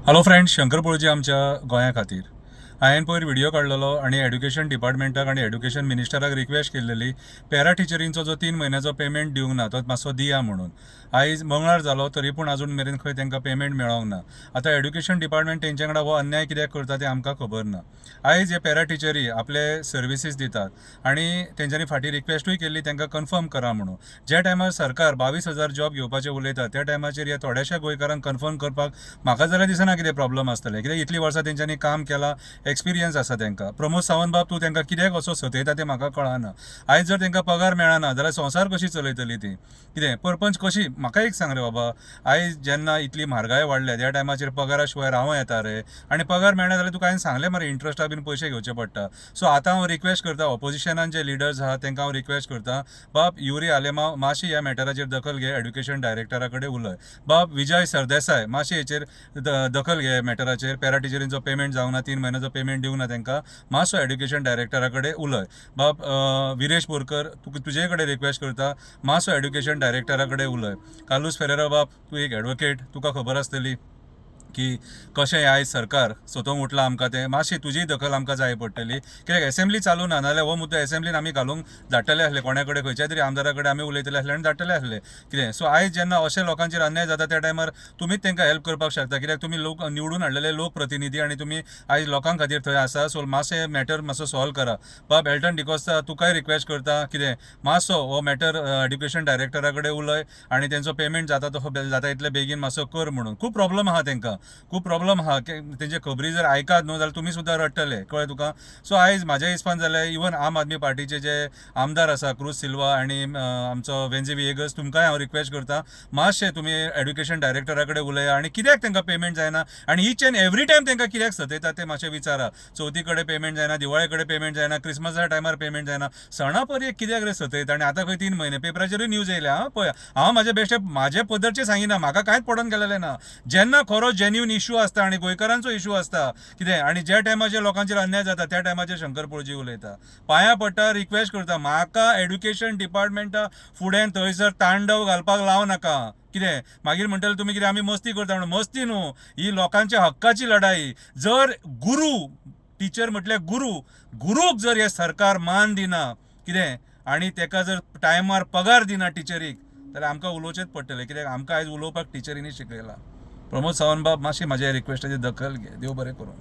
Hello friends, Shankar पळजी आमच्या गोंया खातीर हांवें पयर व्हिडिओ काडलेलो आनी एड्युकेशन डिपार्टमेंटाक आनी एड्युकेशन मिनिस्टराक रिक्वेस्ट केल्लेली पॅरा टिचरींचो जो 3 म्हयन्याचो पेमेंट दिवंक ना तो मातसो दिया म्हणून. आयज मंगळार जालो तरी पूण अजून मेरेन खंय तांकां पेमेंट मेळोंक ना. आतां एड्युकेशन डिपार्टमेंट तेंच्या वांगडा हो अन्याय कित्याक करता तें आमकां खबर ना. आयज हे पॅरा टिचरी आपले सर्विसीस दितात आनी तेंच्यांनी फाटीं रिक्वेस्टूय केल्ली तांकां कन्फर्म करा म्हणून. ज्या टायमार सरकार 22,000 जॉब घेवपाचें उलयता त्या टायमाचेर ह्या थोड्याशा गोंयकारांक कन्फर्म करपाक म्हाका जाल्यार दिसना कितें प्रॉब्लम आसतलें, कित्याक इतलीं वर्सां तेंच्यांनी काम केलां, एक्सपिरियन्स आसा तांकां. प्रमोद सावंत बाब तूं तांकां कित्याक असो सतयता तें म्हाका कळना. आयज जर तांकां पगार मेळना जाल्यार संवसार कशी चलयतली ती? कितें परपंच कशी? म्हाका एक सांग रे बाबा, आयज जेन्ना इतली म्हारगाय वाडल्या त्या टायमाचेर पगारा शिवाय रावं येता रे, आनी पगार मेळना जाल्यार तुका हांवें सांगलें मरे इंट्रस्टा बीन पयशे घेवचे पडटा. सो आतां हांव रिक्वेस्ट करता, ऑपोजिशनान जे लिडर्स आहा तांकां हांव रिक्वेस्ट करता, बाब युरी आलेमांव मातशी ह्या मॅटराचेर दखल घे, एड्युकेशन डायरेक्टरा कडेन उलय. बाब विजय सरदेसाय मातशी हेचेर दखल घे मॅटराचेर. पॅरा टिचरींचो पेमेंट जावंक ना, 3 म्हयन्याचो पेमेंट दिवंक ना तांकां, मातसो एड्युकेशन डायरेक्टरा कडेन उलय. बाब विरेश बोरकर तुजे कडेन रिक्वेस्ट करता, मातसो एड्युकेशन डायरेक्टरा कडेन उलय. कार्लोस फेरेरा बाब तूं एक एडवोकेट, तुका खबर आसतली की कशें आयज सरकार सोदूंक उठला आमकां तें. मातशी तुजी दखल आमकां जाय पडटली, कित्याक असेंब्ली चालू ना, नाजाल्यार हो मुद्दो असेंब्लीन आमी घालूंक धाडटले आसले, कोणा कडेन खंयच्या तरी आमदारा कडेन आमी उलयतले आसले आनी धाडटले आसले. कितें सो आयज जेन्ना अशे लोकांचेर अन्याय जाता त्या टायमार तुमीच तांकां हेल्प करपाक शकता, कित्याक तुमी लोक निवडून हाडलेले लोकप्रतिनिधी आनी तुमी आयज लोकां खातीर थंय आसा. सो मातशें मॅटर मातसो सॉल्व करा. बाब एल्टन डिकोस्ता तुकाय रिक्वेस्ट करता, कितें मातसो हो मॅटर एड्युकेशन डायरेक्टरा कडेन उलय आनी तेंचो पेमेंट जाता तो जाता इतले बेगीन मातसो कर म्हणून. खूब प्रॉब्लम आहा तांकां, खूब प्रॉब्लम आहा. तेंचे खबरी जर आयकात न्हू जाल्यार तुमी सुद्दां रडटले, कळ्ळें तुका. सो आयज म्हाज्या हिसपान जाल्यार इवन आम आदमी पार्टीचे जे आमदार आसा क्रूज सिल्वा आनी आमचो वेन्झी विएगस, तुमकांय हांव रिक्वेस्ट करता, मातशें तुमी एड्युकेशन डायरेक्टरा कडेन उलया आनी कित्याक तांकां पेमेंट जायना आनी ईच एंड एवरी टायम तांकां कित्याक सतयता तें मातशें विचारा. चवथी कडेन पेमेंट जायना, दिवाळे कडेन पेमेंट जायना, क्रिसमसा टायमार पेमेंट जायना, सणा पर्येक कित्याक रे सतयता. आनी आतां खंय 3 म्हयने पेपराचेरूय न्यूज येयल्या. हां पळय, हांव म्हाजे पद्धतचें सांगिना, म्हाका कांयच पडोवन गेलेलें ना. जेन्ना खरो जेन्युन इश्यू आसता आनी गोंयकारांचो इश्यू आसता कितें आनी ज्या टायमाचेर लोकांचेर अन्याय जाता त्या टायमाचेर शंकर पळजी उलयता. पांयां पडटा, रिक्वेस्ट करता, म्हाका एड्युकेशन डिपार्टमेंटा फुडें थंयसर तांडव घालपाक लावं नाका. कितें मागीर म्हणटले तुमी कितें आमी मस्ती करता म्हणून. मस्ती न्हू, ही लोकांच्या हक्काची लढाई. जर गुरू टिचर म्हटल्यार गुरूक जर हे सरकार मान दिना कितें आनी ताका जर टायमार पगार दिना टिचरीक, जाल्यार आमकां उलोवचेंच पडटलें, कित्याक आमकां आयज उलोवपाक टिचरींनी शिकयलां. प्रमोद सावंत बाब मातशी म्हाज्या रिक्वेस्टाची दखल घे. देव बरें करूं.